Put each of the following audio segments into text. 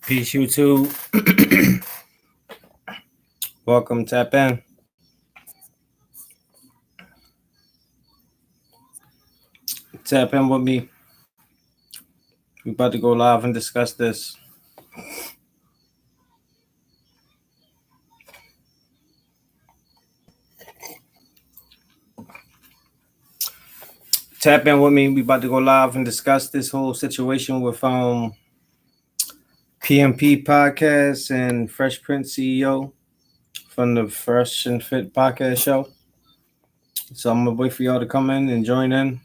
Peace, YouTube. Welcome, tap in. Tap in with me. We about to go live and discuss this. Tap in with me. We about to go live and discuss this whole situation with PMP Podcast and Fresh Prince CEO from the Fresh and Fit Podcast show. So I'm gonna wait for y'all to come in and join in.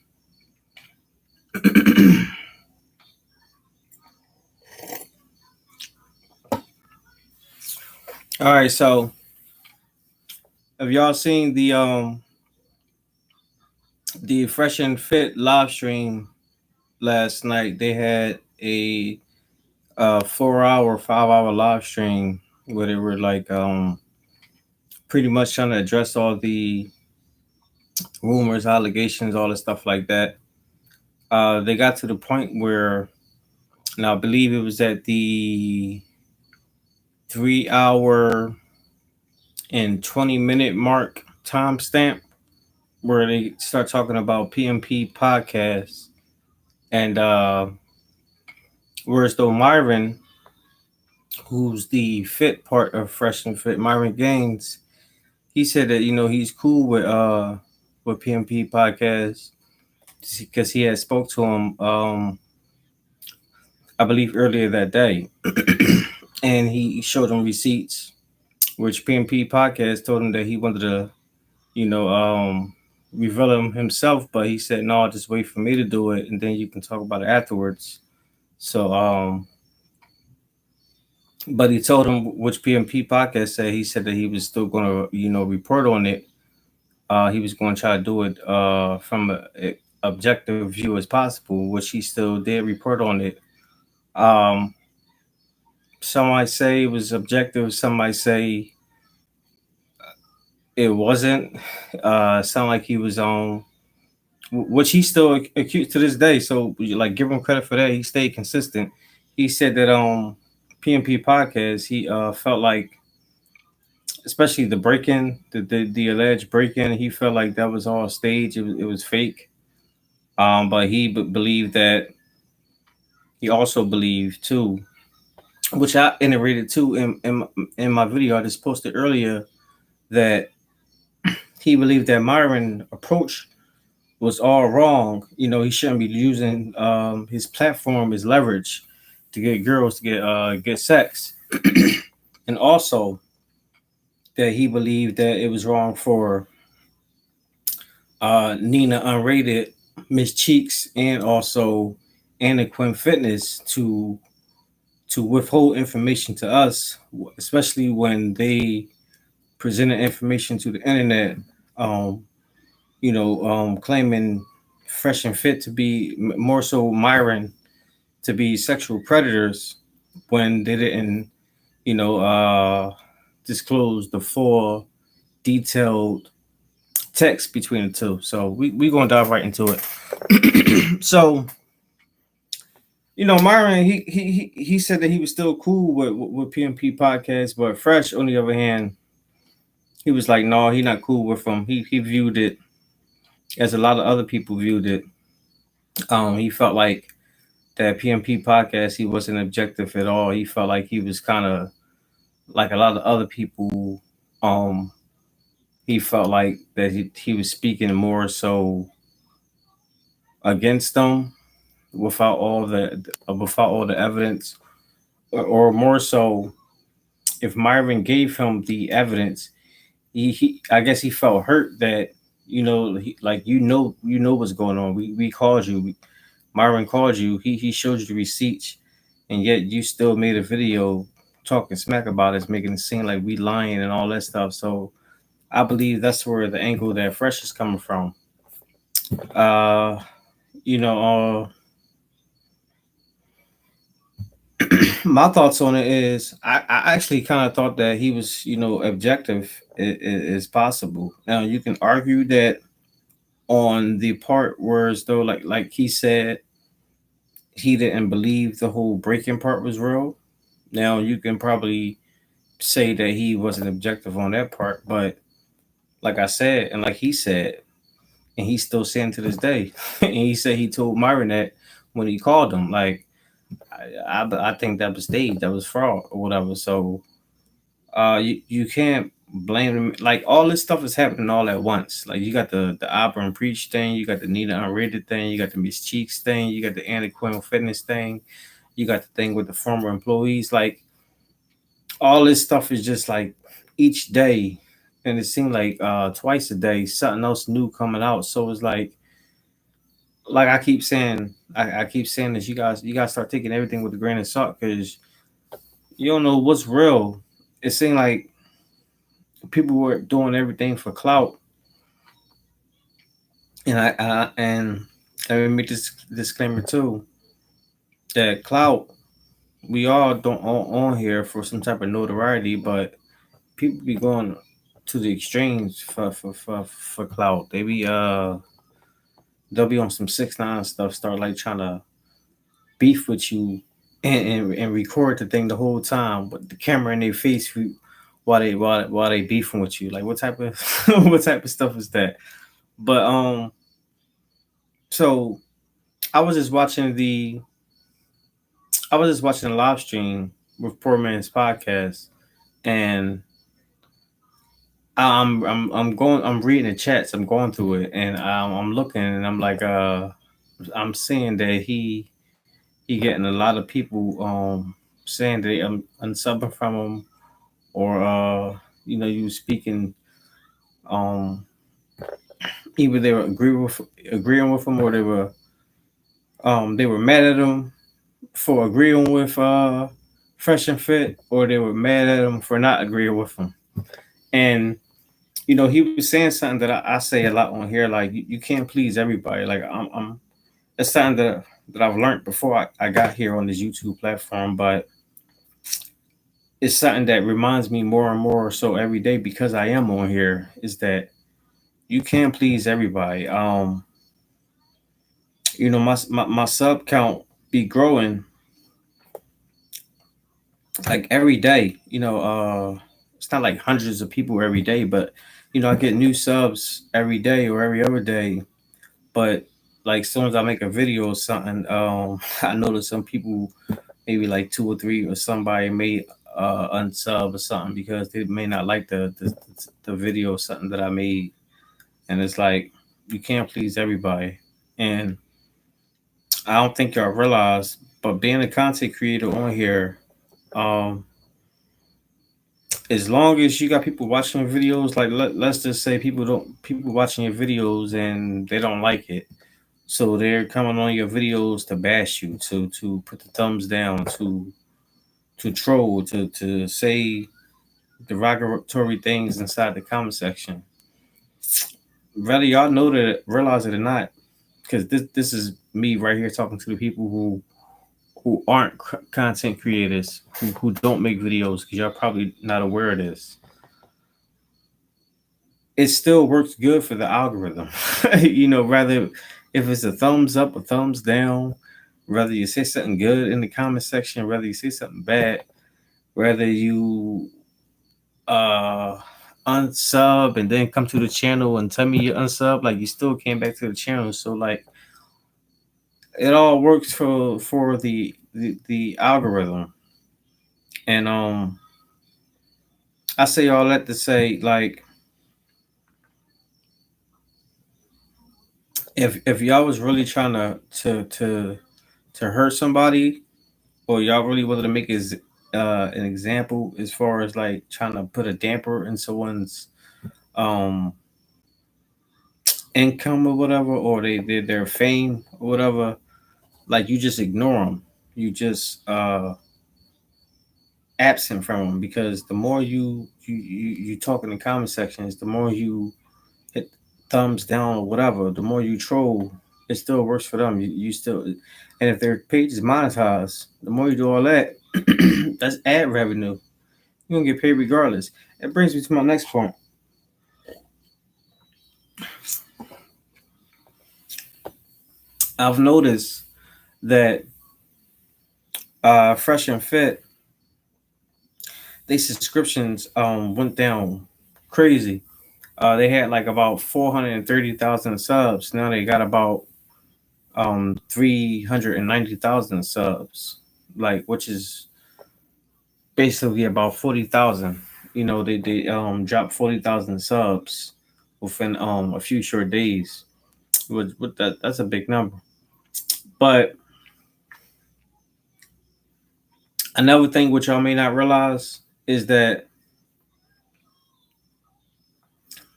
All right, so have y'all seen the Fresh and Fit live stream last night? They had a 4 hour, 5 hour live stream where they were like pretty much trying to address all the rumors, allegations, all the stuff like that. They got to the point where now I believe it was at the 3 hour and 20 minute mark timestamp where they start talking about PMP podcast and whereas though Myron, who's the fit part of Fresh and Fit, Myron Gaines, he said that he's cool with PMP podcast because he had spoke to him I believe earlier that day and he showed him receipts which PMP podcast told him that he wanted to reveal him himself, but he said no, just wait for me to do it and then you can talk about it afterwards. So but he told him which PMP podcast said, he said that he was still going to report on it. He was going to try to do it from a objective view as possible, which he still did report on it. Some might say it was objective, some might say it wasn't. Sound like he was on, which he's still accused to this day. So like, give him credit for that. He stayed consistent. He said that on PMP podcast, he felt like, especially the break-in, the alleged break-in, he felt like that was all staged. It was fake. But he believed that. He also believed too, which I iterated too in my video I just posted earlier, that he believed that Myron approach was all wrong. He shouldn't be using his platform as leverage to get girls to get sex, and also that he believed that it was wrong for Nina Unrated, Miss Cheeks, and also Anna Quinn Fitness to withhold information to us, especially when they presented information to the internet, claiming Fresh and Fit to be more so Myron to be sexual predators when they didn't, disclose the full detailed text between the two. So we gonna dive right into it. So Myron, he said that he was still cool with PMP podcast, but Fresh, on the other hand, he was like, no, he not cool with him. He viewed it as a lot of other people viewed it. He felt like that PMP podcast, he wasn't objective at all. He felt like he was kind of like a lot of other people. He felt like that he was speaking more so against them without all the evidence, or more so, if Myron gave him the evidence, he I guess he felt hurt that what's going on. We called you. Myron called you. He showed you the receipts, and yet you still made a video talking smack about us, making it seem like we lying and all that stuff. So I believe that's where the angle that Fresh is coming from. Uh, you know, my thoughts on it is I actually kind of thought that he was, objective as possible. Now you can argue that on the part where as though like he said he didn't believe the whole breaking part was real. Now you can probably say that he wasn't objective on that part, but like I said, and like he said, and he's still saying to this day, and he said he told Myron that when he called him, like I think that was staged, that was fraud or whatever. So you can't blame them. Like all this stuff is happening all at once. Like you got the Opera and Preach thing, you got the Nina Unrated thing, you got the Miss Cheeks thing, you got the Antiquarian Fitness thing, you got the thing with the former employees. Like all this stuff is just like each day, and it seemed like twice a day something else new coming out. So it's like I keep saying, I keep saying this. You guys start taking everything with a grain of salt because you don't know what's real. It seemed like people were doing everything for clout, and and let me make this disclaimer too that clout we all don't on here for some type of notoriety, but people be going to the extremes for clout. They'll be on some 6ix9ine stuff, start like trying to beef with you and record the thing the whole time with the camera in their face while they beefing with you. Like what type of what type of stuff is that? But so I was just watching the I was just watching a live stream with Poor Man's podcast, and I'm reading the chats, I'm going through it, and I'm looking, and I'm like, I'm seeing that he getting a lot of people saying that I'm unsubbing from him, or you speaking, um either they were agreeing with him, or they were mad at him for agreeing with Fresh and Fit, or they were mad at him for not agreeing with him. And he was saying something that I say a lot on here. Like you can't please everybody. Like it's something that I've learned before I got here on this YouTube platform, but it's something that reminds me more and more so every day because I am on here. Is that you can't please everybody. My sub count be growing like every day. It's not like hundreds of people every day, but I get new subs every day or every other day. But like as soon as I make a video or something, I notice some people, maybe like two or three or somebody may unsub or something because they may not like the video or something that I made. And it's like you can't please everybody. And I don't think y'all realize, but being a content creator on here, um, as long as you got people watching your videos, like let's just say people watching your videos and they don't like it, so they're coming on your videos to bash you, to put the thumbs down, to troll, to say derogatory things inside the comment section. Whether y'all know that, realize it or not, because this is me right here talking to the people who aren't content creators, who don't make videos, because y'all probably not aware of this. It still works good for the algorithm. Rather if it's a thumbs up or thumbs down, whether you say something good in the comment section, whether you say something bad, whether you uh unsub and then come to the channel and tell me you unsub, like you still came back to the channel. So like it all works for the algorithm. And I say all that to say, like, if y'all was really trying to hurt somebody, or y'all really wanted to make an example as far as like trying to put a damper in someone's um income or whatever, or their fame or whatever, like you just ignore them. You just absent from them, because the more you talk in the comment sections, the more you hit thumbs down or whatever, the more you troll, it still works for them. You still, and if their page is monetized, the more you do all that, that's ad revenue. You're gonna get paid regardless. It brings me to my next point. I've noticed that Fresh and Fit, they subscriptions went down crazy. They had like about 430,000 subs. Now they got about 390,000 subs, like, which is basically about 40,000. They dropped 40,000 subs within a few short days. With that's a big number. But another thing which y'all may not realize is that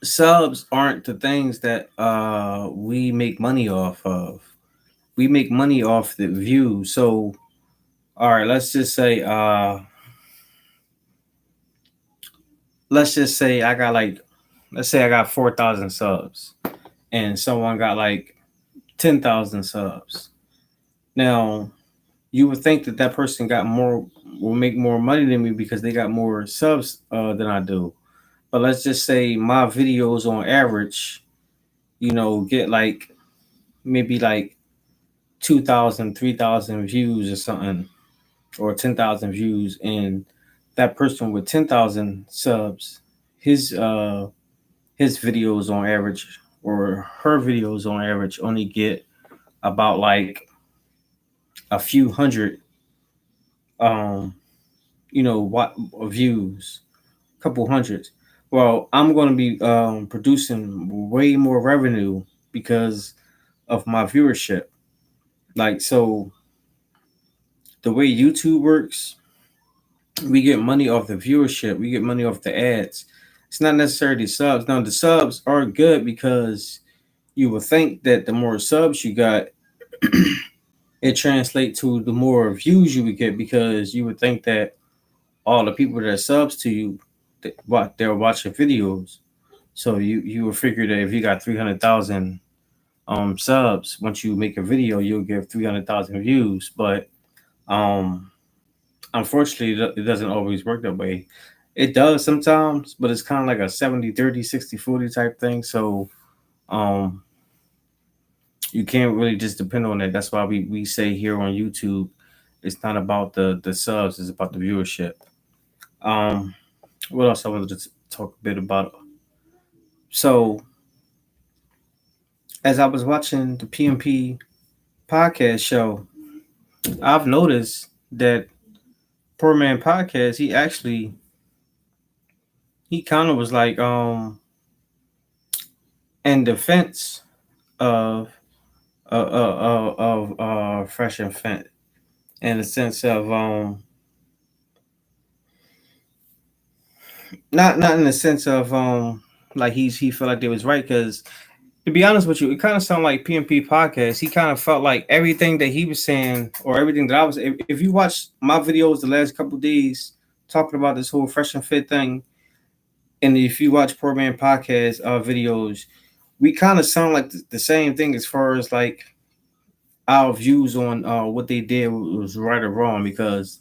subs aren't the things that we make money off of. We make money off the views. So all right, let's just say I got like, let's say I got 4,000 subs and someone got like 10,000 subs. Now, you would think that that person got more, will make more money than me because they got more subs than I do. But let's just say my videos on average, get like maybe like 2,000, 3,000 views or something, or 10,000 views, and that person with 10,000 subs, his uh his videos on average, or her videos on average, only get about like a few hundred um what views, couple hundreds. Well, I'm going to be producing way more revenue because of my viewership. Like, so the way YouTube works, we get money off the viewership, we get money off the ads. It's not necessarily subs. Now the subs are good because you would think that the more subs you got, it translates to the more views you would get, because you would think that all the people that are subs to you, what they're watching videos. So you would figure that if you got 300,000 subs, once you make a video, you'll get 300,000 views. But um unfortunately, it doesn't always work that way. It does sometimes, but it's kind of like a 70-30, 60-40 type thing. So um you can't really just depend on that. That's why we say here on YouTube, it's not about the subs, it's about the viewership. Um, what else I wanted to talk a bit about? So as I was watching the PMP podcast show, I've noticed that Poor Man Podcast, he kind of was like in defense of fresh and fit, in the sense of not in the sense of like he felt like they was right, because to be honest with you, it kind of sounded like PMP podcast. He kind of felt like everything that he was saying, or everything that I was. If you watch my videos the last couple of days talking about this whole fresh and fit thing, and if you watch Poor Man podcast videos, we kind of sound like the same thing as far as like our views on what they did was right or wrong, because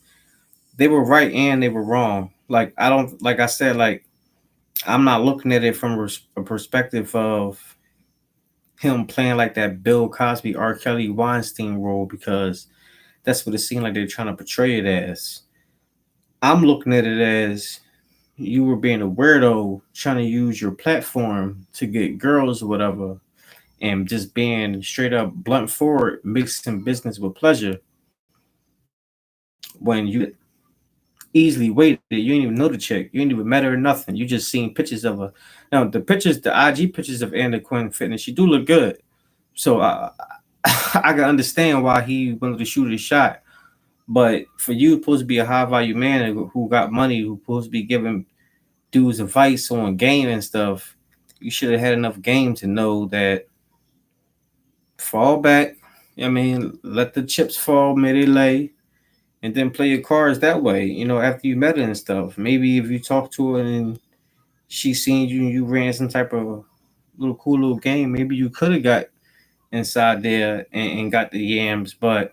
they were right and they were wrong. Like, I don't, like I said, like, I'm not looking at it from a perspective of him playing like that Bill Cosby, R. Kelly, Weinstein role, because that's what it seemed like they're trying to portray it as. I'm looking at it as you were being a weirdo trying to use your platform to get girls or whatever, and just being straight up blunt forward, mixing business with pleasure, when you easily waited. You didn't even know the chick. You didn't even met her or nothing. You just seen pictures of her. Now the pictures, the IG pictures of Anna Quinn Fitness, she do look good. So I can understand why he wanted to shoot his shot. But for you, supposed to be a high value man who got money, who supposed to be giving dudes advice on game and stuff, you should have had enough game to know that fall back. I mean, let the chips fall, may they lay, and then play your cards that way. After you met her and stuff. Maybe if you talk to her and she seen you and you ran some type of little cool little game, maybe you could have got inside there and got the yams. But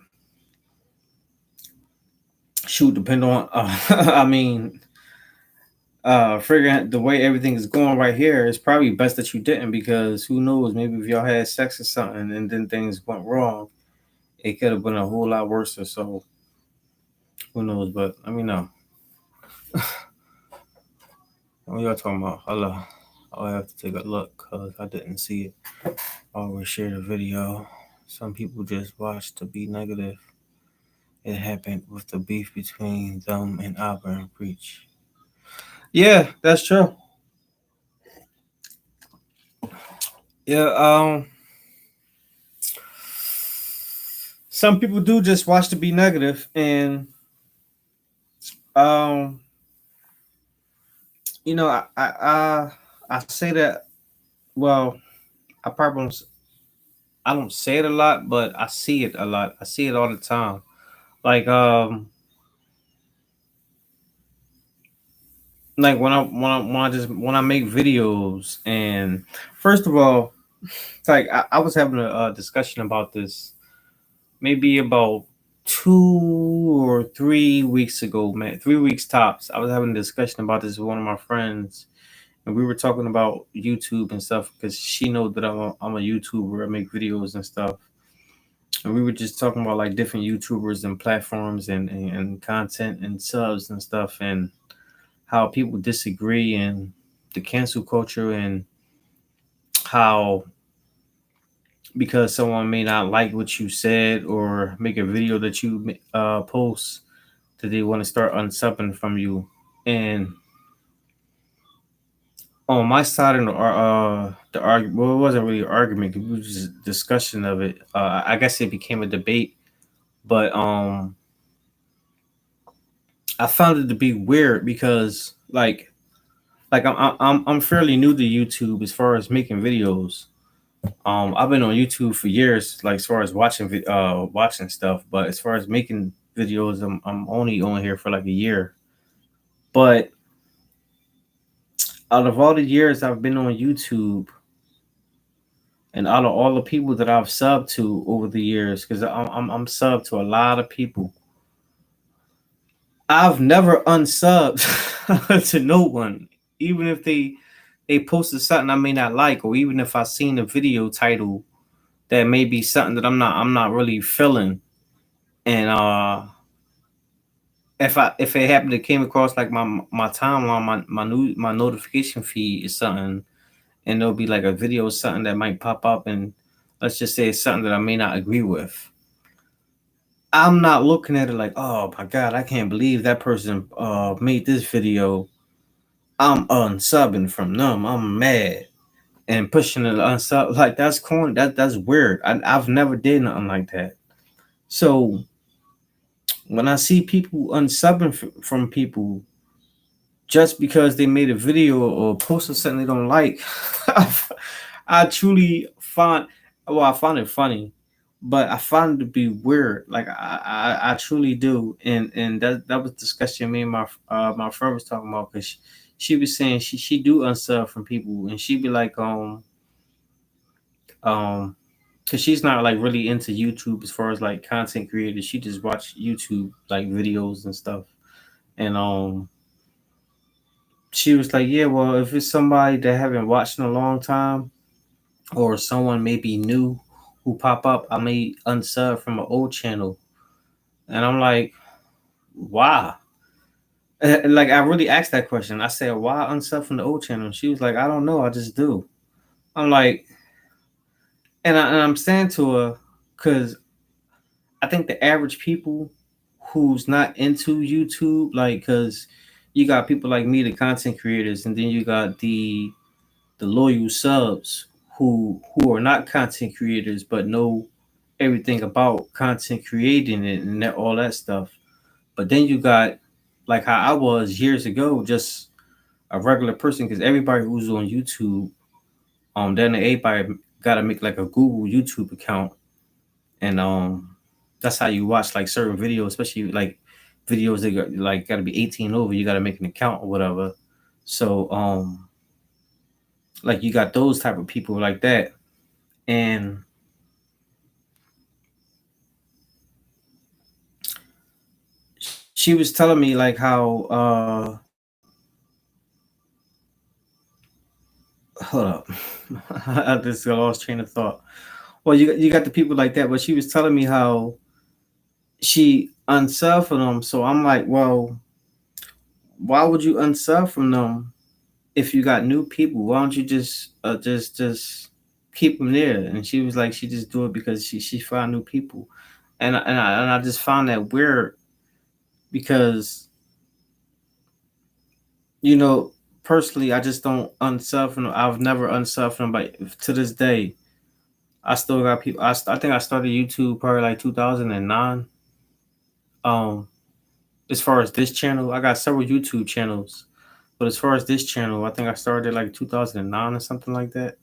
shoot, depend on. I mean, figuring the way everything is going right here, it's probably best that you didn't, because who knows? Maybe if y'all had sex or something and then things went wrong, it could have been a whole lot worse. Or so, who knows? But let me know. What y'all talking about? Hello. I'll have to take a look because I didn't see it. I always share the video. Some people just watch to be negative. It happened with the beef between them and Auburn Preach. Yeah, that's true. Yeah, some people do just watch to be negative, and um, I say that. Well, I probably don't, I don't say it a lot, but I see it a lot. I see it all the time. Like like when I make videos, and first of all, it's like I was having a discussion about this maybe about 2 or 3 weeks ago, man. 3 weeks tops. I was having a discussion about this with one of my friends, and we were talking about YouTube and stuff because she knows that I'm a YouTuber. I make videos and stuff, and we were just talking about like different YouTubers and platforms and content and subs and stuff, and how people disagree and the cancel culture, and how because someone may not like what you said or make a video that you post that they want to start unsubbing from you. And on my side of the argument, well, it wasn't really an argument. It was just a discussion of it. I guess it became a debate, but I found it to be weird because I'm fairly new to YouTube as far as making videos. I've been on YouTube for years, like as far as watching stuff, but as far as making videos, I'm only on here for like a year. But out of all the years I've been on YouTube, and out of all the people that I've subbed to over the years, because I'm subbed to a lot of people, I've never unsubbed to no one, even if they posted something I may not like, or even if I seen a video title that may be something that I'm not really feeling, and if it happened to came across like my timeline, my notification feed is something, and there'll be like a video or something that might pop up, and let's just say it's something that I may not agree with. I'm not looking at it like, oh my god, I can't believe that person made this video. I'm unsubbing from them. I'm mad and pushing it unsub. Like that's corny. That's weird. I've never did nothing like that. So when I see people unsubbing from people just because they made a video or posted something they don't like, I truly find, well, I find it funny, but I find it to be weird. Like I truly do, and that was discussion me and my friend was talking about, because she was saying she do unsub from people, and she'd be like um because she's not like really into YouTube as far as like content creators. She just watch YouTube like videos and stuff, and she was like, yeah, well, if it's somebody that haven't watched in a long time, or someone maybe new who pop up, I may unsub from an old channel. And I'm like, why? Like I really asked that question. I said, why unsub from the old channel? And she was like, I don't know, I just do. I'm like, and I'm saying to her, because I think the average people who's not into YouTube, like, because you got people like me, the content creators, and then you got the loyal subs who are not content creators but know everything about content creating and all that stuff. But then you got like how I was years ago, just a regular person, because everybody who's on YouTube, then everybody got to make like a Google YouTube account, and that's how you watch like certain videos, especially like videos that got to be 18 over. You got to make an account or whatever. So like you got those type of people like that, and she was telling me like how hold up. I just lost train of thought. Well, you got the people like that, but she was telling me how she unsub from them. So I'm like, well, why would you unsub from them if you got new people, why don't you just keep them there? And she was like, she just do it because she found new people, and I just found that weird because you know personally I just don't unsub from them. I've never unsubbed from them, but to this day I still got people. I think I started YouTube probably like 2009. Um, as far as this channel, I got several YouTube channels, but as far as this channel, I think I started like 2009 or something like that.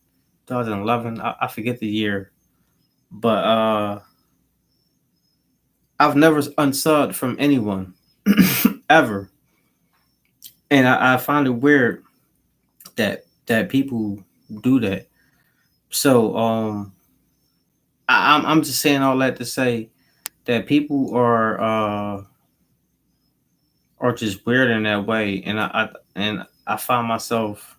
2011. I forget the year, but I've never unsubbed from anyone ever, and I find it weird that people do that. So I'm just saying all that to say that people are just weird in that way, and I find myself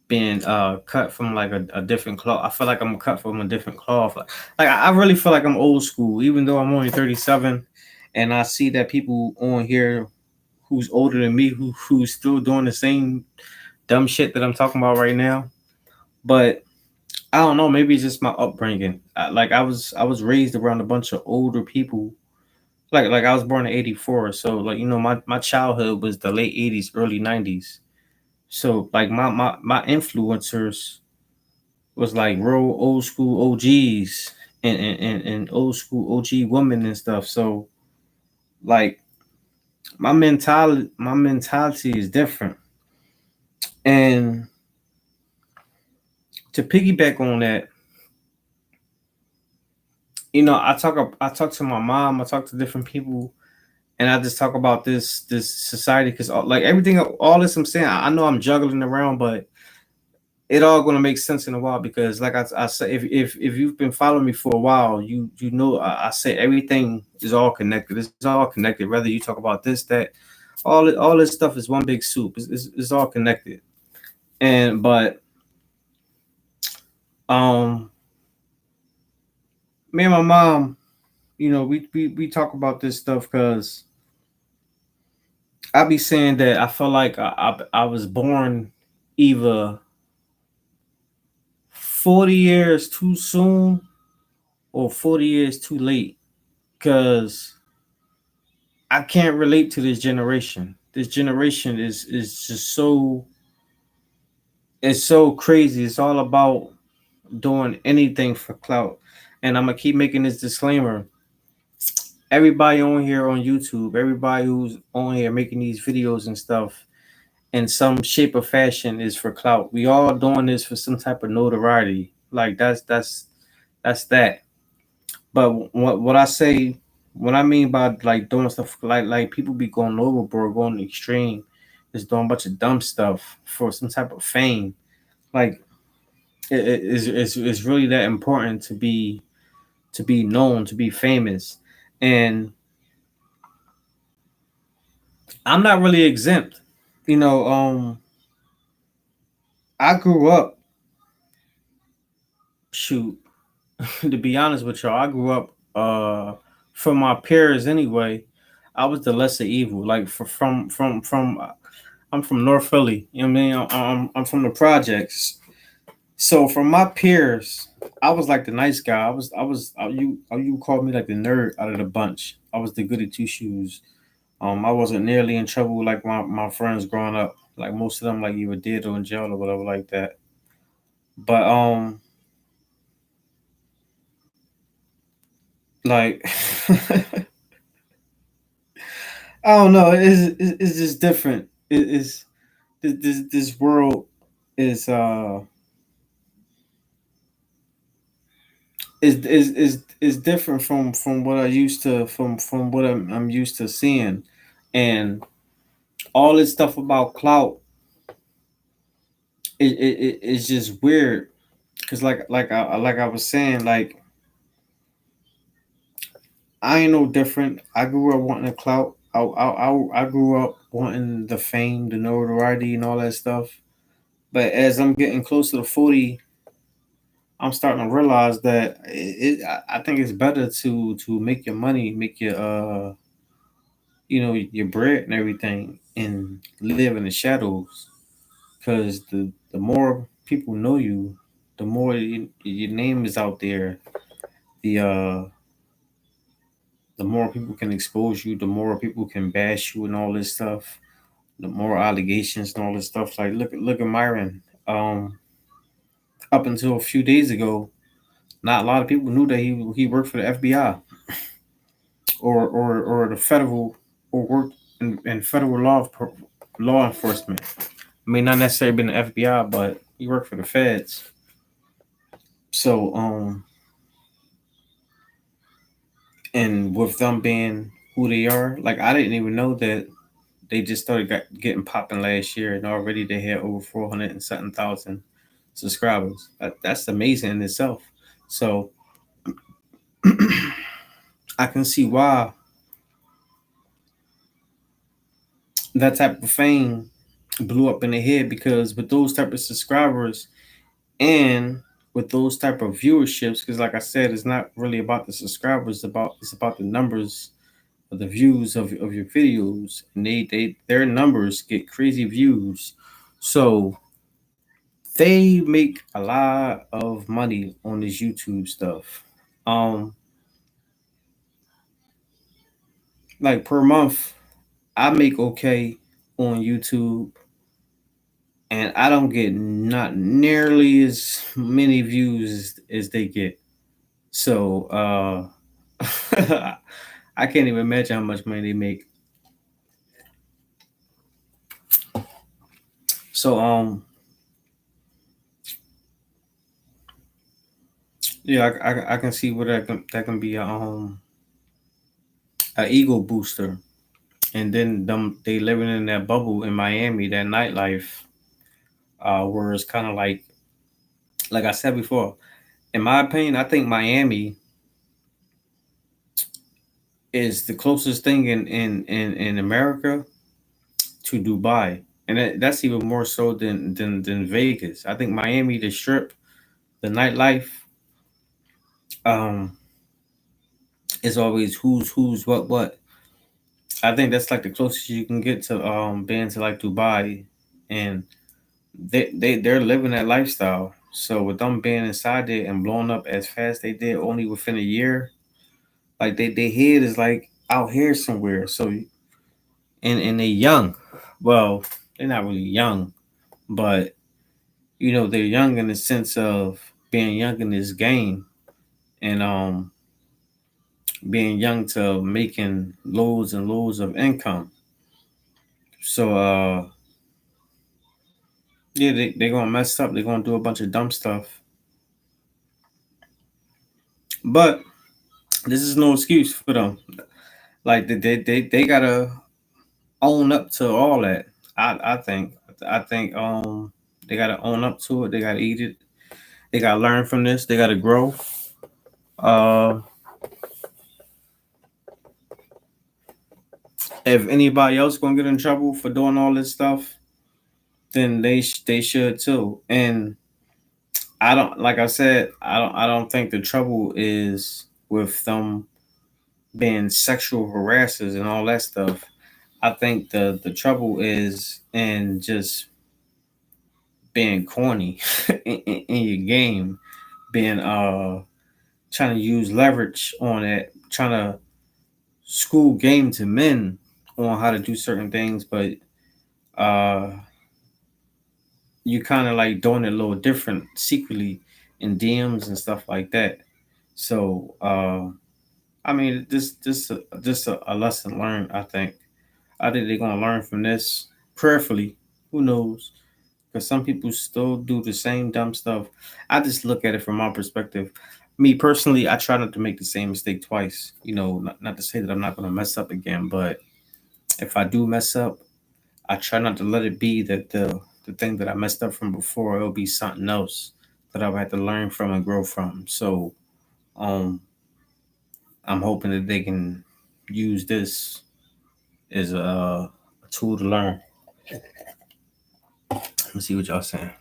being cut from like a different cloth. I feel like I'm cut from a different cloth. Like I really feel like I'm old school, even though I'm only 37, and I see that people on here who's older than me who's still doing the same dumb shit that I'm talking about right now. But I don't know. Maybe it's just my upbringing. Like I was raised around a bunch of older people. Like I was born in '84, so like my childhood was the late '80s, early '90s. So like my influencers was like real old school OGs and old school OG women and stuff. So like my mentality is different. And to piggyback on that, I talk to my mom, I talk to different people, and I just talk about this society because like everything, all this I'm saying, I know I'm juggling around, but it all gonna make sense in a while because like I say, if you've been following me for a while, you know I say everything is all connected. It's all connected. Whether you talk about this, that, all this stuff is one big soup. It's all connected. And but um, me and my mom, we talk about this stuff because I be saying that I feel like I was born either 40 years too soon or 40 years too late because I can't relate to this generation. This generation is just so crazy. It's all about doing anything for clout. And I'm gonna keep making this disclaimer. Everybody on here on YouTube, everybody who's on here making these videos and stuff, in some shape or fashion, is for clout. We all doing this for some type of notoriety. Like that's that. But what I say, what I mean by like doing stuff like people be going overboard, going extreme, is doing a bunch of dumb stuff for some type of fame. Like it's really that important to be known, to be famous, and I'm not really exempt. You know, I grew up, shoot, to be honest with y'all, I grew up from my peers anyway. I was the lesser evil. Like from I'm from North Philly. You know what I mean? I'm from the projects. So from my peers, I was like the nice guy. You called me like the nerd out of the bunch. I was the goody two shoes. I wasn't nearly in trouble like my friends growing up. Like most of them, like you were dead or in jail or whatever like that. But like I don't know. It's just different. It's this world is is different from what I used to from what I'm used to seeing, and all this stuff about clout it's just weird because like I was saying, like I ain't no different. I grew up wanting the clout. I grew up wanting the fame, the notoriety, and all that stuff. But as I'm getting closer to 40, I'm starting to realize that I think it's better to make your money, make your your bread and everything, and live in the shadows. because the more people know you, the more your name is out there, the the more people can expose you, the more people can bash you and all this stuff, the more allegations and all this stuff. Like look at Myron. Up until a few days ago, not a lot of people knew that he worked for the FBI or the federal or worked in federal law enforcement. I mean, not necessarily been the FBI, but he worked for the feds. So and with them being who they are, like I didn't even know that they just started getting popping last year, and already they had over 400 and something thousand subscribers. That's amazing in itself. So I can see why that type of fame blew up in the head, because with those type of subscribers and with those type of viewerships, because like I said, it's not really about the subscribers, it's about the numbers of the views of your videos, and their numbers get crazy views. So they make a lot of money on this YouTube stuff. Um, like per month, I make okay on YouTube, and I don't get not nearly as many views as they get. So I can't even imagine how much money they make. So yeah, I can see where that can be a ego booster. And then them they living in that bubble in Miami, that nightlife, where it's kind of like I said before. In my opinion, I think Miami is the closest thing in America to Dubai, and that's even more so than Vegas. I think Miami, the Strip, the nightlife, um, is always who's what. I think that's like the closest you can get to being to like Dubai, and they're living that lifestyle. So with them being inside there and blowing up as fast they did only within a year, like they head is like out here somewhere. So and they young. Well, they're not really young, but they're young in the sense of being young in this game, and being young to making loads and loads of income. So yeah, they're gonna mess up, they're gonna do a bunch of dumb stuff. But this is no excuse for them. Like they gotta own up to all that. I think they gotta own up to it, they gotta eat it, they gotta learn from this, they gotta grow. Uh if anybody else gonna get in trouble for doing all this stuff, then they should too. And I don't, like I said, I don't think the trouble is with them being sexual harassers and all that stuff. I think the trouble is in just being corny in your game, being trying to use leverage on it, trying to school game to men on how to do certain things, but uh you kind of like doing it a little different secretly in DMs and stuff like that. So I mean, just a lesson learned. I think they're gonna learn from this prayerfully. Who knows? Because some people still do the same dumb stuff. I just look at it from my perspective. Me personally, I try not to make the same mistake twice. Not to say that I'm not gonna mess up again, but if I do mess up, I try not to let it be that the thing that I messed up from before. It'll be something else that I've had to learn from and grow from. So um, I'm hoping that they can use this as a tool to learn. Let's see what y'all saying.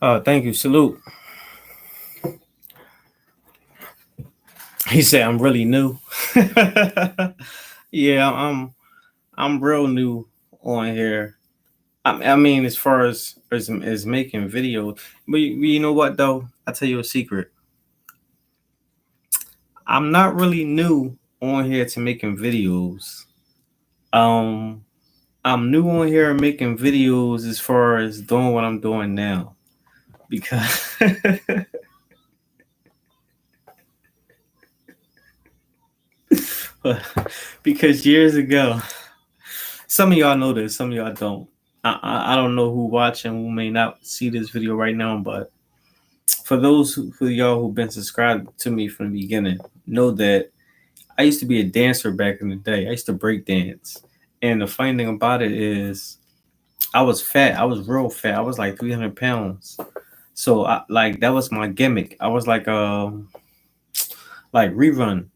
Thank you. Salute. He said I'm really new. Yeah, I'm real new on here. I mean, as far as making videos, but you know what though? I tell you a secret. I'm not really new on here to making videos. Um, I'm new on here making videos as far as doing what I'm doing now because because years ago, some of y'all know this, some of y'all don't. I don't know who watching who may not see this video right now, but for those who y'all who've been subscribed to me from the beginning, know that I used to be a dancer back in the day. I used to break dance, and the funny thing about it is, I was fat. I was real fat. I was like 300 pounds. So like that was my gimmick. I was like rerun.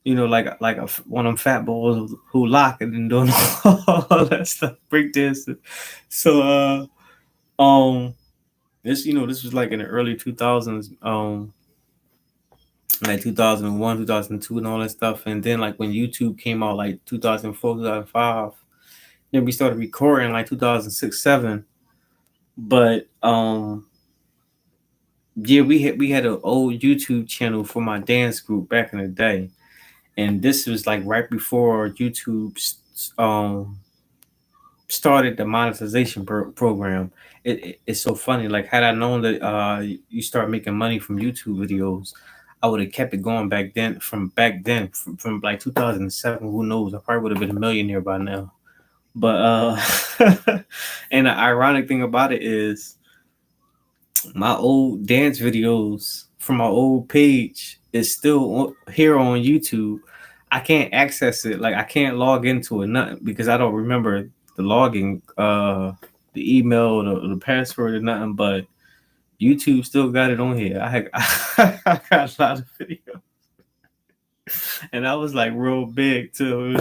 Like one of them fat boys who lock and then doing all that stuff, breakdancing. So this this was like in the early 2000s, like 2001, 2002, and all that stuff. And then like when YouTube came out, like 2004, 2005, then we started recording like 2006, 7. But yeah, we had an old YouTube channel for my dance group back in the day, and this was like right before YouTube started the monetization program. It's so funny. Like, had I known that you start making money from YouTube videos, I would have kept it going back then. From like 2007, who knows? I probably would have been a millionaire by now. But and the ironic thing about it is, my old dance videos from my old page is still here on YouTube. I can't access it. Like, I can't log into it, nothing, because I don't remember the login, the email, the password, or nothing. But YouTube still got it on here. I got a lot of videos, and I was like real big too.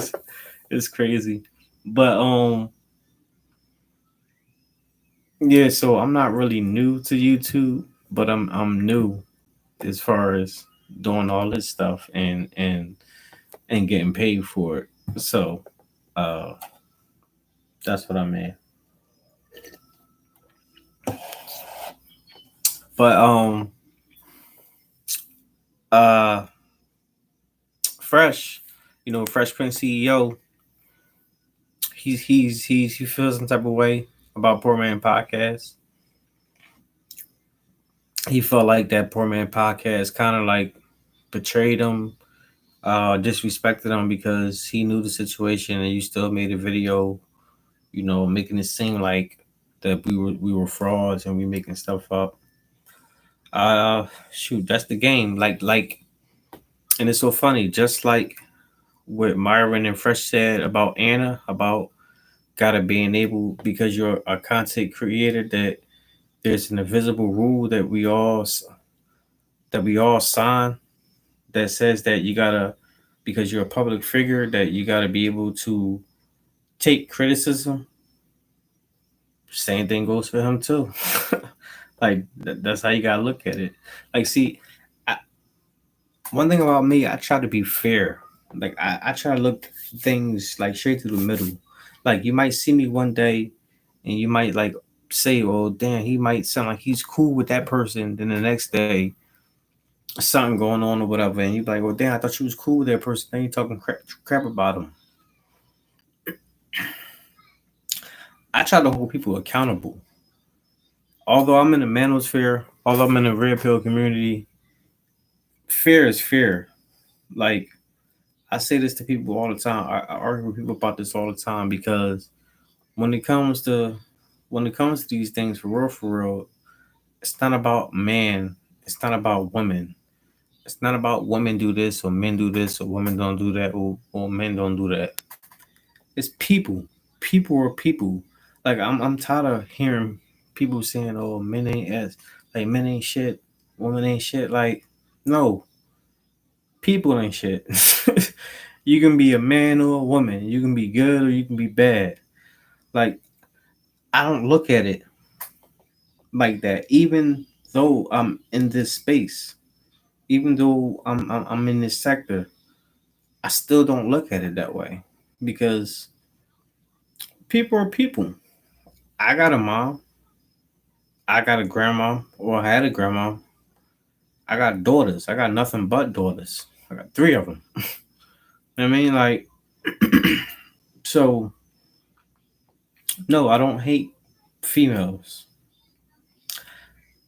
It's crazy, but yeah. So I'm not really new to YouTube, but I'm new as far as doing all this stuff and getting paid for it. So uh that's what I mean. But uh Fresh, Fresh Prince CEO, he feels some type of way about Poor Man Podcast. He felt like that Poor Man Podcast kind of like betrayed him, disrespected him because he knew the situation and you still made a video, making it seem like that we were frauds and we making stuff up. Shoot, that's the game. And it's so funny. Just like what Myron and Fresh said about Anna, about gotta being able, because you're a content creator, that there's an invisible rule that we all sign, that says that you gotta, because you're a public figure, that you gotta be able to take criticism. Same thing goes for him too. Like, that's how you gotta look at it. Like, see, I, one thing about me, I try to be fair. Like, I try to look things like straight to the middle. Like, you might see me one day and you might like say, "Oh, damn, he might sound like he's cool with that person." Then the next day, something going on or whatever, and you be like, "Oh, damn, I thought you was cool with that person." Then you talking crap about him. I try to hold people accountable. Although I'm in the manosphere, although I'm in the red pill community, fear is fear. Like, I say this to people all the time. I argue with people about this all the time, because when it comes to these things, for real, it's not about man. It's not about women. It's not about women do this or men do this or women don't do that, or men don't do that. It's people. People are people. Like, I'm tired of hearing people saying, "Oh, men ain't as like men ain't shit, women ain't shit." Like, no, people ain't shit. You can be a man or a woman. You can be good or you can be bad. Like, I don't look at it like that. Even though I'm in this space, even though I'm in this sector, I still don't look at it that way, because people are people. I got a mom. I got a grandma, or I had a grandma. I got daughters. I got nothing but daughters. I got three of them. I mean, like, so no, I don't hate females.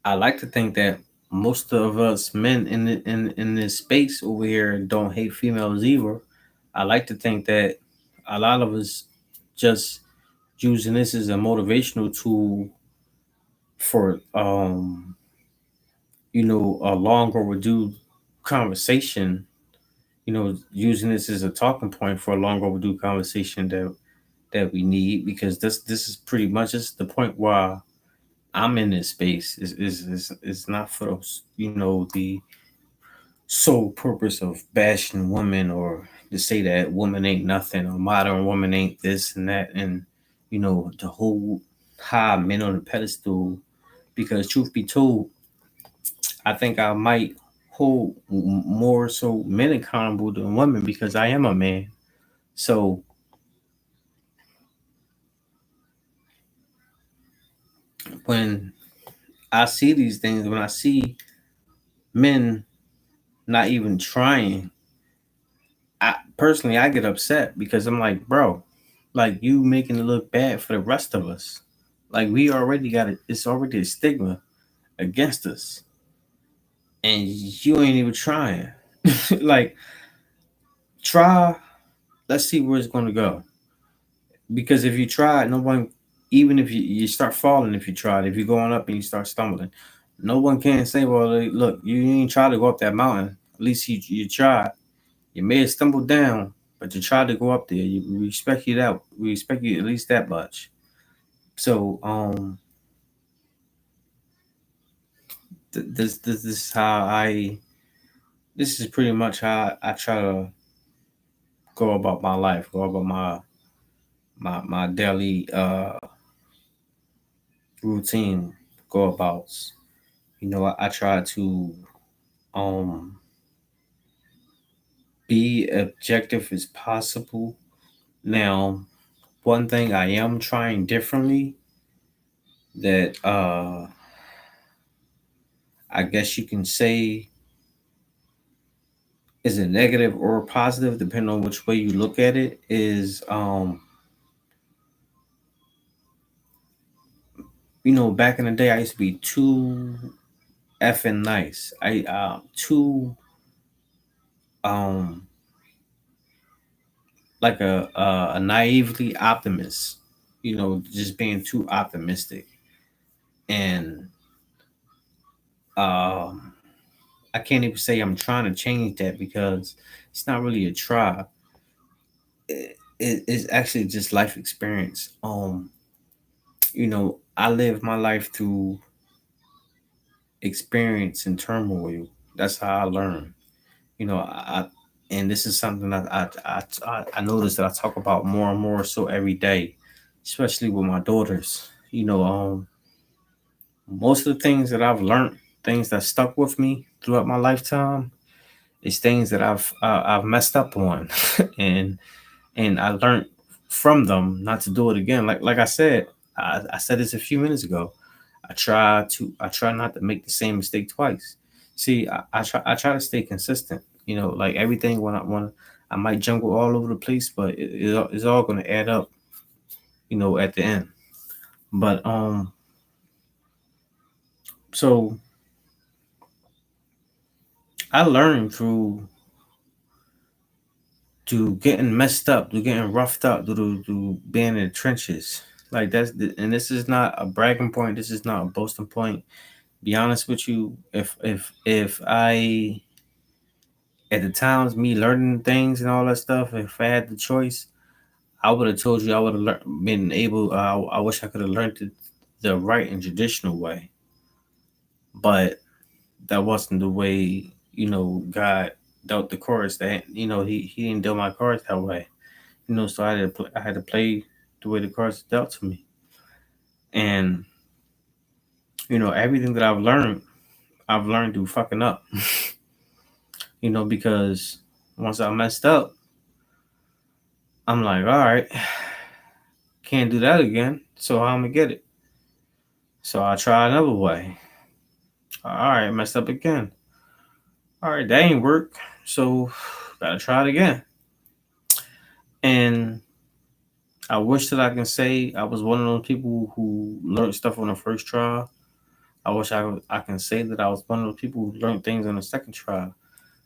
I like to think that most of us men in this space over here don't hate females either. I like to think that a lot of us just using this as a motivational tool for a long overdue conversation, using this as a talking point for a long overdue conversation that we need, because this is pretty much just the point where I'm in this space is not for those, the sole purpose of bashing women, or to say that woman ain't nothing, or modern woman ain't this and that, and the whole high men on the pedestal. Because truth be told, I think I might hold more so men accountable than women, because I am a man. So when I see these things, when I see men not even trying, I get upset, because I'm like, bro, like, you making it look bad for the rest of us. Like, we already got it. It's already a stigma against us, and you ain't even trying. Like, try. Let's see where it's going to go. Because if you try, no one, even if you start falling, if you tried, if you're going up and you start stumbling, no one can say, well, look, you ain't try to go up that mountain. At least you tried. You may have stumbled down, but you tried to go up there. We respect you that. We respect you at least that much. So this is how I. This is pretty much how I try to go about my life, go about my daily routine, go about. I try to um be objective as possible. Now, one thing I am trying differently, that I guess you can say is a negative or a positive, depending on which way you look at it, is back in the day I used to be too effing nice. I too um like a naively optimist, just being too optimistic. And um I can't even say I'm trying to change that, because it's not really a try. It's actually just life experience. I live my life through experience and turmoil. That's how I learn. And this is something that I notice that I talk about more and more so every day, especially with my daughters. Most of the things that I've learned, things that stuck with me throughout my lifetime, is things that I've messed up on, and I learned from them not to do it again. Like I said, I said this a few minutes ago. I try not to make the same mistake twice. See, I try to stay consistent. Like everything, I might jungle all over the place, but it's all going to add up. At the end. But so I learned through getting messed up, through getting roughed up, through being in the trenches. Like and this is not a bragging point. This is not a boasting point. Be honest with you, if I, at the times me learning things and all that stuff, if I had the choice, I would have told you I would have been able. I wish I could have learned it the right and traditional way, but that wasn't the way. God dealt the cards. That he didn't deal my cards that way. So I had to play the way the cards dealt to me, and everything that I've learned through fucking up. Because once I messed up, I'm like, all right, can't do that again. So how I'm gonna get it? So I try another way. All right, messed up again. All right, that ain't work. So gotta try it again. And I wish that I can say I was one of those people who learned stuff on the first try. I wish I can say that I was one of those people who learned things on the second try.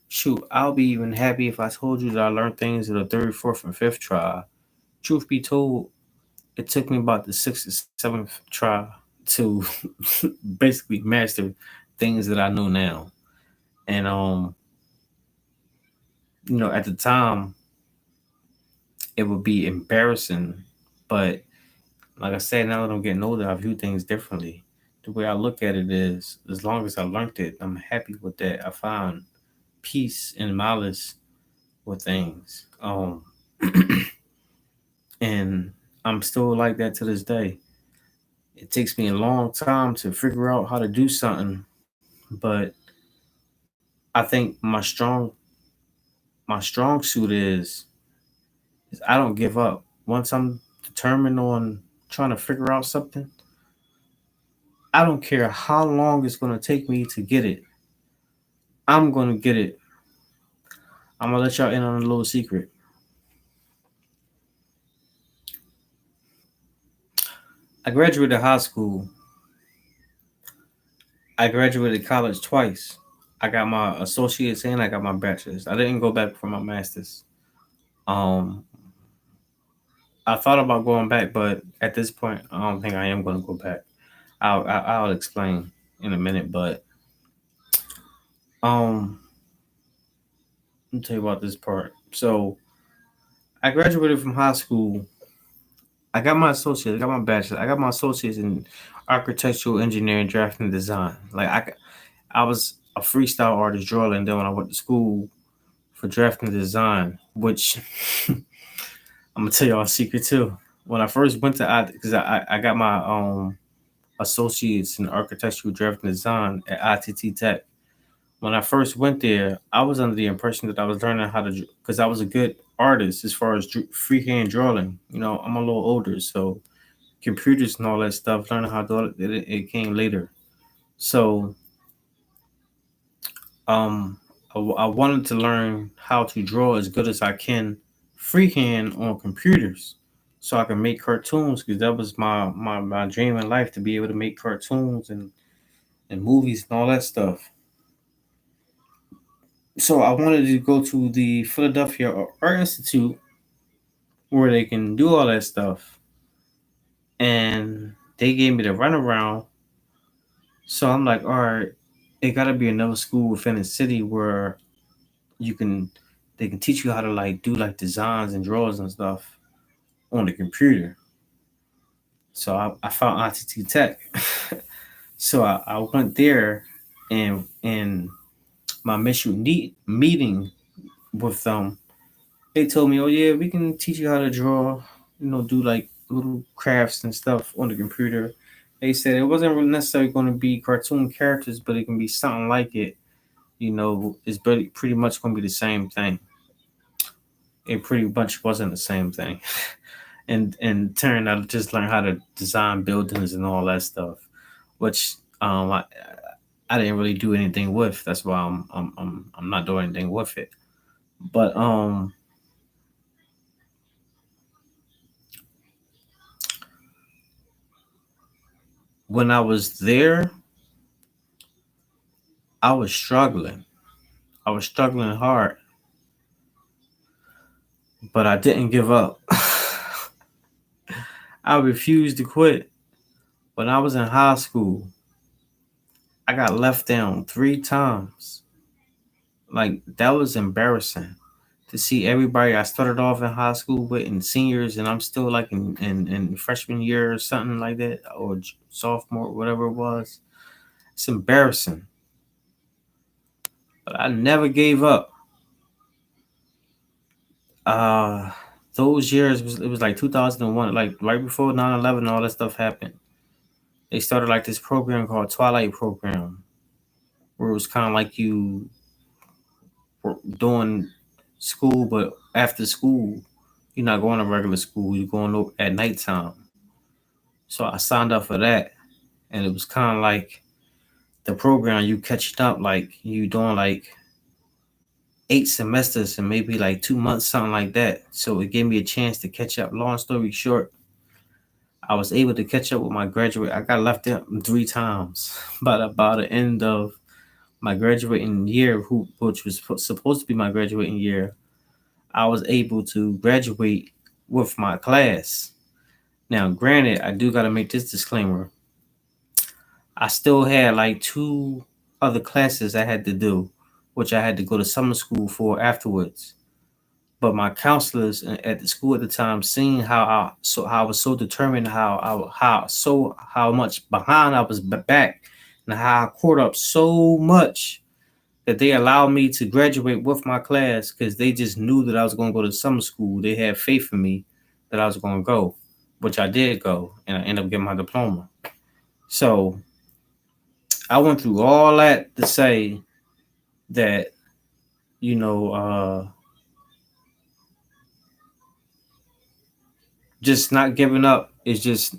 Shoot, I'll be even happy if I told you that I learned things in the third, fourth, and fifth try. Truth be told, it took me about the sixth or seventh try to basically master things that I know now. And at the time, it would be embarrassing, but like I said, now that I'm getting older, I view things differently. The way I look at it is, as long as I learned it, I'm happy with that. I find peace and malice with things. And I'm still like that to this day. It takes me a long time to figure out how to do something, but I think my strong suit is I don't give up. Once I'm determined on trying to figure out something, I don't care how long it's gonna take me to get it. I'm gonna get it. I'm gonna let y'all in on a little secret. I graduated high school. I graduated college twice. I got my associates and I got my bachelor's. I didn't go back for my master's. Um, I thought about going back, but at this point, I don't think I am going to go back. I'll explain in a minute, but um, let me tell you about this part. So I graduated from high school. I got my associate. I got my bachelor. I got my associates in architectural engineering, drafting, and design. I was a freestyle artist drawer, and then when I went to school for drafting and design, which I'm gonna tell y'all a secret too. When I first went to because I got my associates in architectural drafting and design at ITT Tech. When I first went there, I was under the impression that I was learning how to, because I was a good artist as far as freehand drawing. I'm a little older, so computers and all that stuff, learning how to do it came later. So um, I wanted to learn how to draw as good as I can freehand on computers, so I can make cartoons, because that was my dream in life, to be able to make cartoons and movies and all that stuff. So I wanted to go to the Philadelphia Art Institute where they can do all that stuff. And they gave me the runaround. So I'm like, all right, it gotta be another school within the city where you can they can teach you how to like do like designs and drawings and stuff on the computer. So I found ITT Tech. So I went there, and my initial meeting with them, they told me, "Oh yeah, we can teach you how to draw. Do like little crafts and stuff on the computer." They said it wasn't really necessarily going to be cartoon characters, but it can be something like it. It's pretty much going to be the same thing. It pretty much wasn't the same thing, and turned out to just learn how to design buildings and all that stuff, which I didn't really do anything with. That's why I'm not doing anything with it. But when I was there, I was struggling. I was struggling hard, but I didn't give up. I refused to quit. When I was in high school, I got left down 3 times. Like, that was embarrassing to see everybody I started off in high school with and seniors, and I'm still like in freshman year or something like that, or sophomore, whatever it was. It's embarrassing, but I never gave up. Uh, those years, it was like 2001, like right before 9/11, all that stuff happened. They started like this program called Twilight Program, where it was kind of like you were doing school, but after school, you're not going to regular school. You're going at nighttime. So I signed up for that, and it was kind of like the program you catching up, like you doing like 8 semesters and maybe like 2 months, something like that. So it gave me a chance to catch up. Long story short, I was able to catch up with my graduate. I got left out 3 times, but about the end of my graduating year, which was supposed to be my graduating year, I was able to graduate with my class. Now, granted, I do got to make this disclaimer. I still had like 2 other classes I had to do, which I had to go to summer school for afterwards. But my counselors at the school at the time, seeing how I was so determined, how much behind I was back, and how I caught up so much, that they allowed me to graduate with my class because they just knew that I was going to go to summer school. They had faith in me that I was going to go, which I did go, and I ended up getting my diploma. So I went through all that to say that, you know, just not giving up is just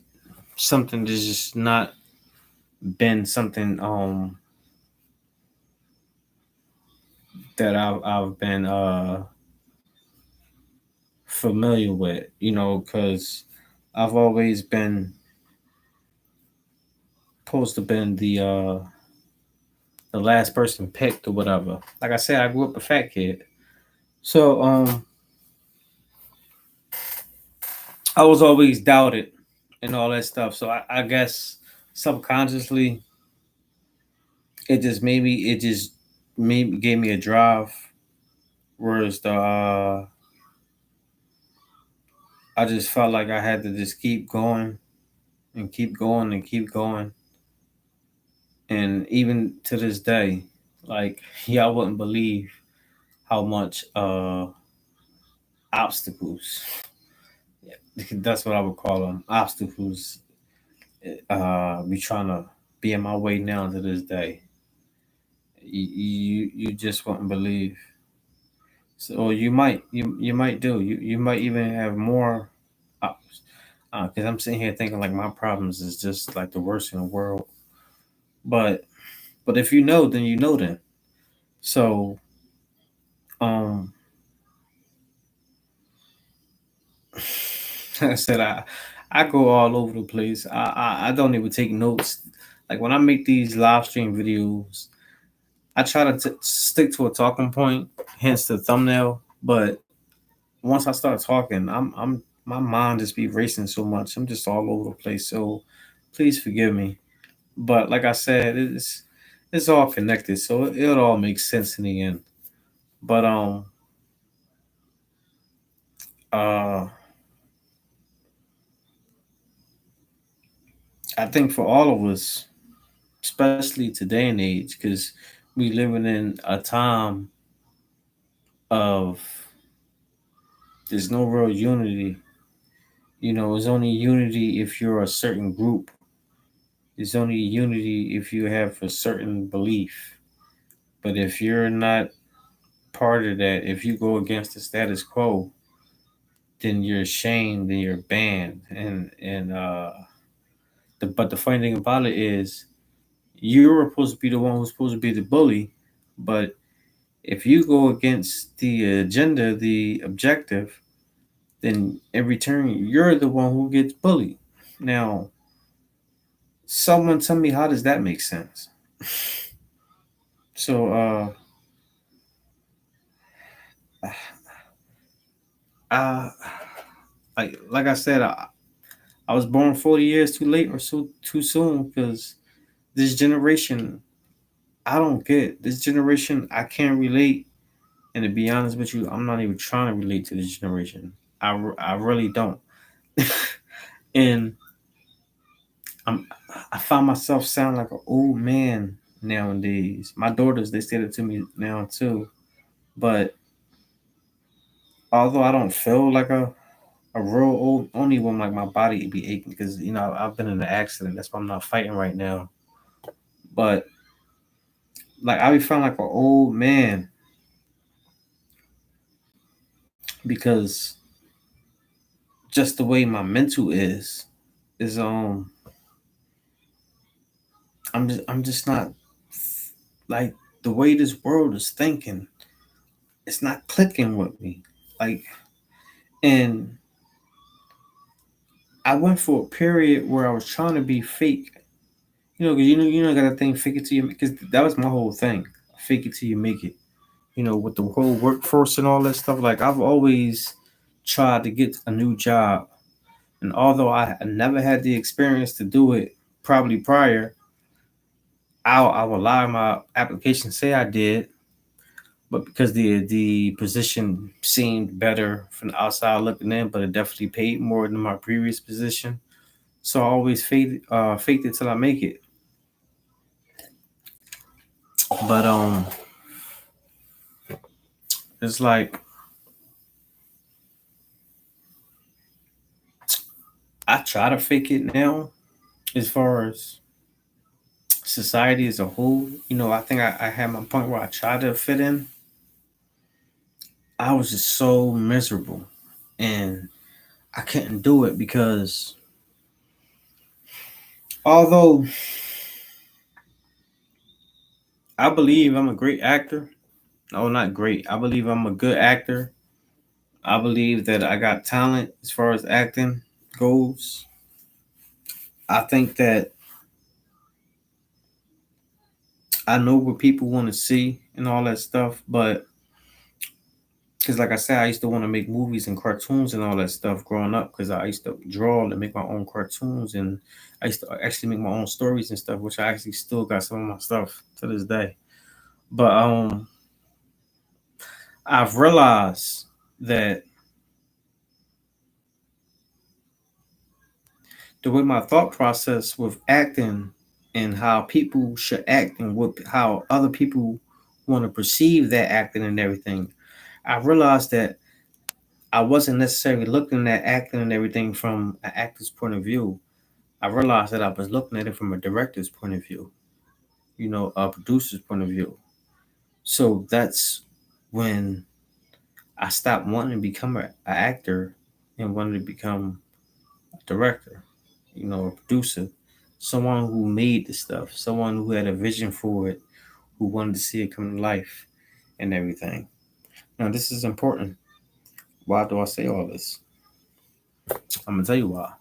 something that's just not been something that I've been familiar with, because I've always been supposed to been the last person picked or whatever. Like I said, I grew up a fat kid. So I was always doubted and all that stuff. So I guess subconsciously it just maybe gave me a drive. Whereas I just felt like I had to just keep going and keep going and keep going. And even to this day, like y'all wouldn't believe how much obstacles, that's what I would call them, obstacles, be trying to be in my way now to this day. You just wouldn't believe. So you might do, you might even have more, because I'm sitting here thinking like my problems is just like the worst in the world. But if you know, then you know then. So um like I said, I go all over the place. I don't even take notes. Like when I make these live stream videos, I try to stick to a talking point, hence the thumbnail. But once I start talking, I'm my mind just be racing so much. I'm just all over the place. So please forgive me. But like I said, it's all connected, so it all makes sense in the end. But uh I think for all of us, especially today and age, because we living in a time of there's no real unity. There's only unity if you're a certain group. There's only unity if you have a certain belief. But if you're not part of that, if you go against the status quo, then you're shamed and you're banned. But the funny thing about it is you're supposed to be the one who's supposed to be the bully, but if you go against the agenda, the objective, then in return you're the one who gets bullied. Now, someone tell me, how does that make sense? So I like I said, I was born 40 years too late or so too soon, because this generation, I don't get this generation. I can't relate. And to be honest with you, I'm not even trying to relate to this generation. I really don't. And I'm I find myself sound like an old man nowadays. My daughters, they say that to me now too. But although I don't feel like a real old, only when like my body be aching, because I've been in an accident. That's why I'm not fighting right now. But like I be feeling like an old man because just the way my mental is I'm just not like the way this world is thinking. It's not clicking with me. Like, and I went for a period where I was trying to be fake. Because got to think fake it till you, because that was my whole thing. Fake it till you make it. With the whole workforce and all that stuff. Like, I've always tried to get a new job, and although I never had the experience to do it, probably prior, I will lie in my application, say I did, but because the position seemed better from the outside looking in, but it definitely paid more than my previous position. So I always faked it till I make it. But it's like I try to fake it now, as far as society as a whole. I think I had my point where I tried to fit in. I was just so miserable, and I couldn't do it because although I believe I'm a great actor, no, not great. I believe I'm a good actor. I believe that I got talent as far as acting goes. I think that I know what people want to see and all that stuff, but because, like I said, I used to want to make movies and cartoons and all that stuff growing up because I used to draw and make my own cartoons, and I used to actually make my own stories and stuff, which I actually still got some of my stuff to this day. But I've realized that the way my thought process with acting and how people should act and how other people want to perceive that acting and everything, I realized that I wasn't necessarily looking at acting and everything from an actor's point of view. I realized that I was looking at it from a director's point of view, a producer's point of view. So that's when I stopped wanting to become an actor and wanted to become a director, a producer, someone who made the stuff, someone who had a vision for it, who wanted to see it come to life and everything. Now, this is important. Why do I say all this? I'm going to tell you why.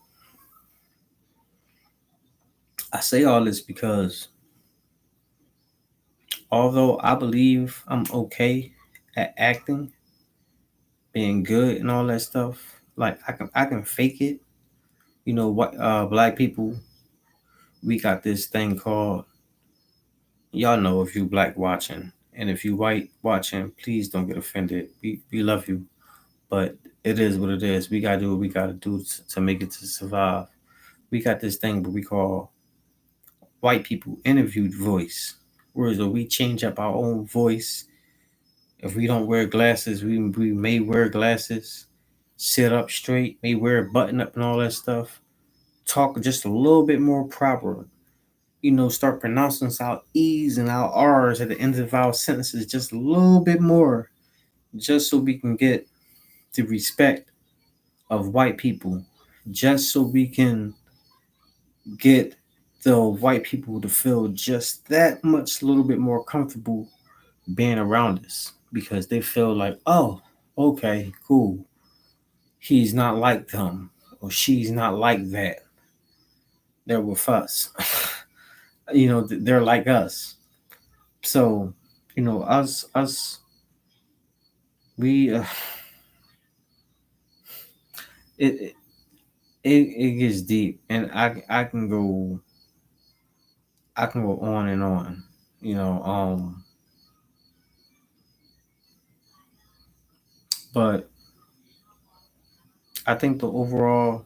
I say all this because although I believe I'm okay at acting, being good and all that stuff, like I can fake it. What black people, we got this thing called, y'all know, if you black watching, and if you white watching, please don't get offended. We love you, but it is what it is. We gotta do what we gotta do to make it to survive. We got this thing what we call white people interviewed voice. Whereas we change up our own voice. If we don't wear glasses, we may wear glasses, sit up straight, may wear a button up and all that stuff. Talk just a little bit more proper. Start pronouncing our E's and our R's at the end of our sentences just a little bit more, just so we can get the respect of white people, just so we can get the white people to feel just that much a little bit more comfortable being around us, because they feel like, oh, okay, cool. He's not like them, or she's not like that. They're with us. They're like us. So, us, we, it, it gets deep, and I can go on and on. You know, but I think the overall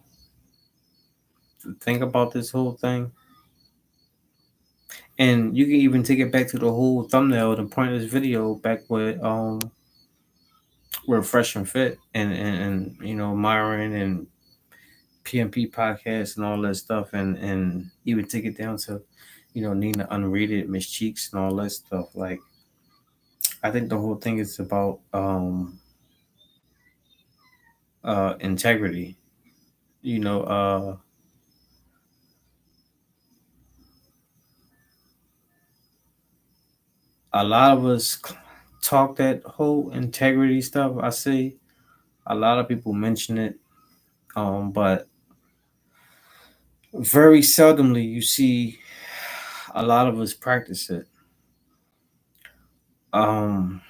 thing about this whole thing, and you can even take it back to the whole thumbnail, the point of this video, back with we're fresh and fit, and Myron and PMP podcast and all that stuff, and even take it down to Nina Unrated, Miss Cheeks, and all that stuff. Like, I think the whole thing is about integrity. you know, a lot of us talk that whole integrity stuff. I see a lot of people mention it, but very seldomly you see a lot of us practice it. Um,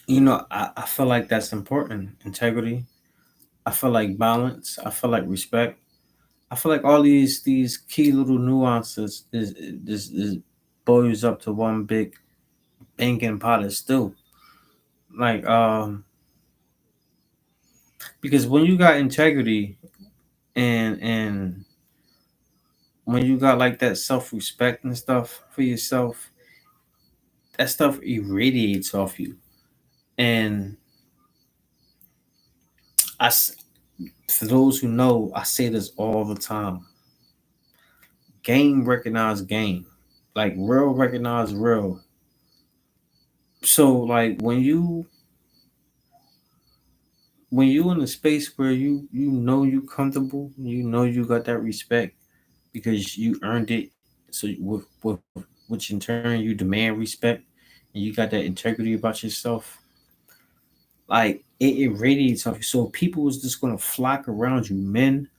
I feel like that's important. Integrity. I feel like balance. I feel like respect. I feel like all these key little nuances is boils up to one big banging pot of stew. Like because when you got integrity and when you got like that self respect and stuff for yourself, that stuff irradiates off you. And I, for those who know, I say this all the time. Game recognize game, like real recognize real. So like when you in a space where you know you comfortable, you know you got that respect because you earned it. So with which in turn you demand respect, and you got that integrity about yourself. Like it radiates off you. So people is just gonna flock around you, men,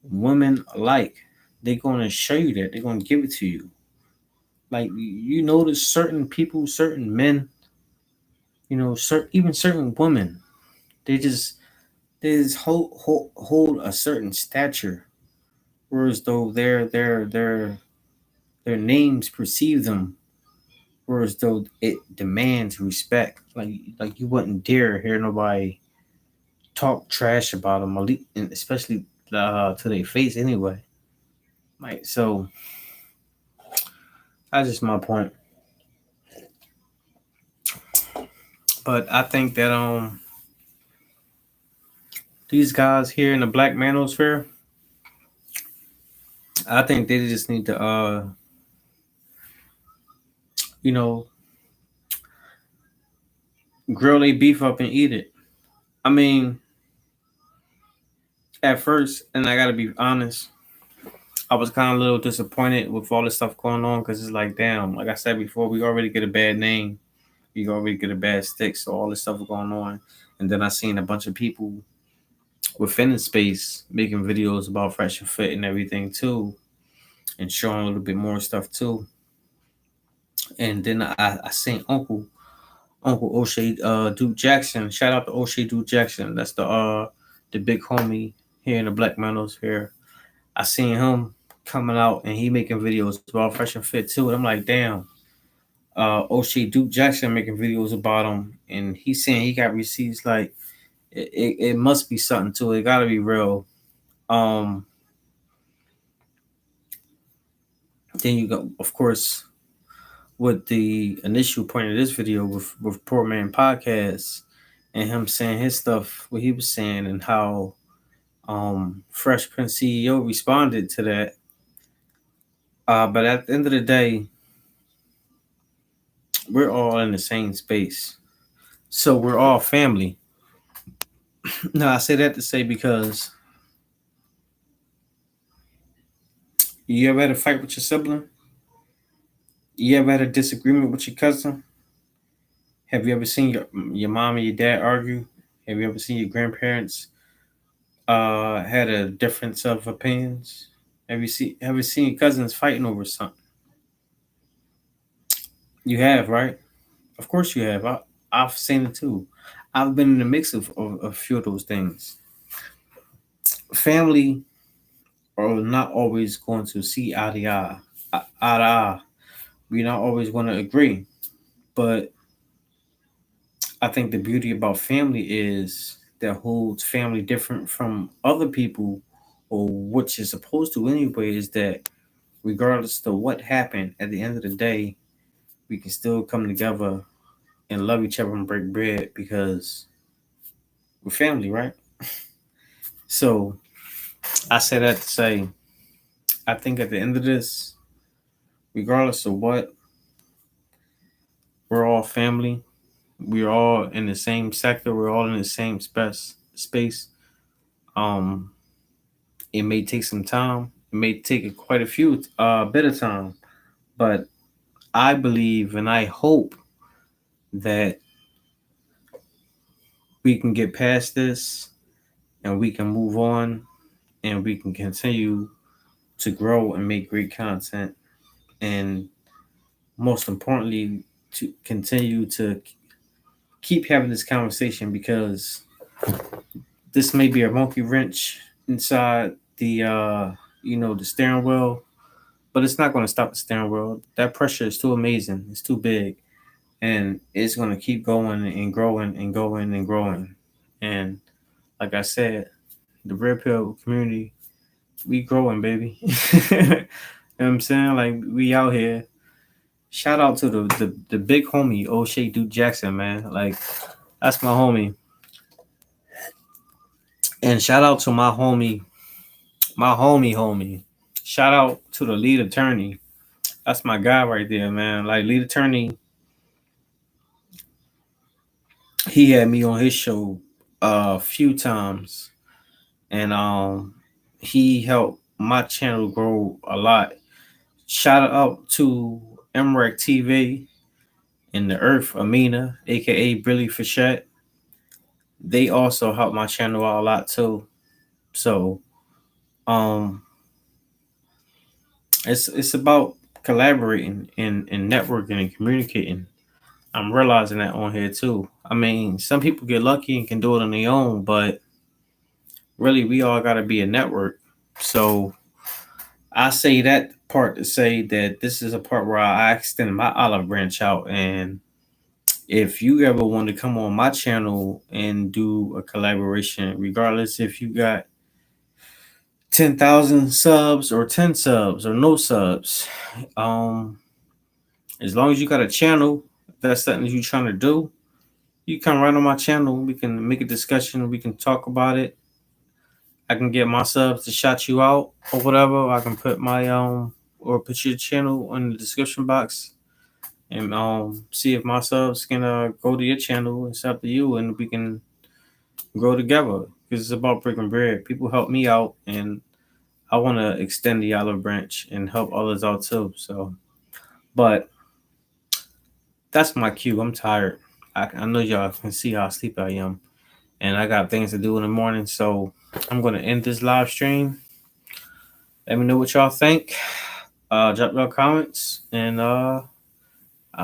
women alike. They're gonna show you that. They're gonna give it to you. Like you notice certain people, certain men, even certain women. They just hold a certain stature, whereas though their names perceive them, whereas though it demands respect. Like you wouldn't dare hear nobody talk trash about them, and especially to their face anyway. Like so, that's just my point. But I think that these guys here in the Black Manosphere, I think they just need to you know grill their beef up and eat it. I mean, at first, and I gotta be honest, I was kind of a little disappointed with all this stuff going on because it's like, damn, like I said before, we already get a bad name, we already get a bad stick, so all this stuff going on, and then I seen a bunch of people within the space making videos about fresh and fit and everything too, and showing a little bit more stuff too, and then I seen Uncle O'Shea Duke Jackson. Shout out to O'Shea Duke Jackson. That's the big homie here in the Black Meadows here. I seen him coming out and he making videos about fresh and fit too. And I'm like, damn, O'Shea Duke Jackson making videos about him, and he's saying he got receipts. Like it must be something to it. It gotta be real. Um, then you go, of course, with the initial point of this video with Poor Man Podcast and him saying his stuff, what he was saying, and how Fresh Prince CEO responded to that. But at the end of the day, we're all in the same space. So we're all family. Now I say that to say because you ever had a fight with your sibling? You ever had a disagreement with your cousin? Have you ever seen your mom and your dad argue? Have you ever seen your grandparents had a difference of opinions? Have you seen your cousins fighting over something? You have, right? Of course you have. I've seen it too. I've been in the mix of a few of those things. Family are not always going to see eye to eye. Eye to eye. We're not always going to agree. But I think the beauty about family is that holds family different from other people, or what you're supposed to anyway, is that regardless of what happened, at the end of the day, we can still come together and love each other and break bread because we're family, right? So I say that to say, I think at the end of this, regardless of what, we're all family. We're all in the same sector. We're all in the same space. Um, it may take some time. It may take quite a few bit of time, but I believe and I hope that we can get past this and we can move on and we can continue to grow and make great content, and most importantly to continue to keep having this conversation, because this may be a monkey wrench inside the the steering wheel, but it's not going to stop the steering wheel. That pressure is too amazing. It's too big, and it's going to keep going and growing and going and growing. And like I said, the red pill community, we growing, baby. You know what I'm saying? Like, we out here. Shout out to the big homie O'Shea Duke Jackson, man. Like, that's my homie. And shout out to my homie. Shout out to the lead attorney. That's my guy right there, man. Like, lead attorney, he had me on his show a few times, and he helped my channel grow a lot. Shout out to MREC TV and the Earth Amina, aka Billy Fichette. They also helped my channel out a lot too. So um it's about collaborating and networking and communicating. I'm realizing that on here too. I mean, some people get lucky and can do it on their own, but really we all gotta be a network. So I say that part to say that this is a part where I extend my olive branch out, and if you ever want to come on my channel and do a collaboration, regardless if you got 10,000 subs or 10 subs or no subs, um, as long as you got a channel, if that's something you're trying to do, you come right on my channel. We can make a discussion. We can talk about it. I can get my subs to shout you out or whatever. I can put my or put your channel in the description box, and see if my subs can go to your channel. It's up to you, and we can grow together, because it's about breaking bread. People help me out, and I want to extend the olive branch and help others out too. So, but that's my cue. I'm tired. I know y'all can see how sleepy I am, and I got things to do in the morning. So I'm gonna end this live stream. Let me know what y'all think. Drop your comments, and I'll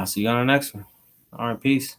see you on the next one. All right, peace.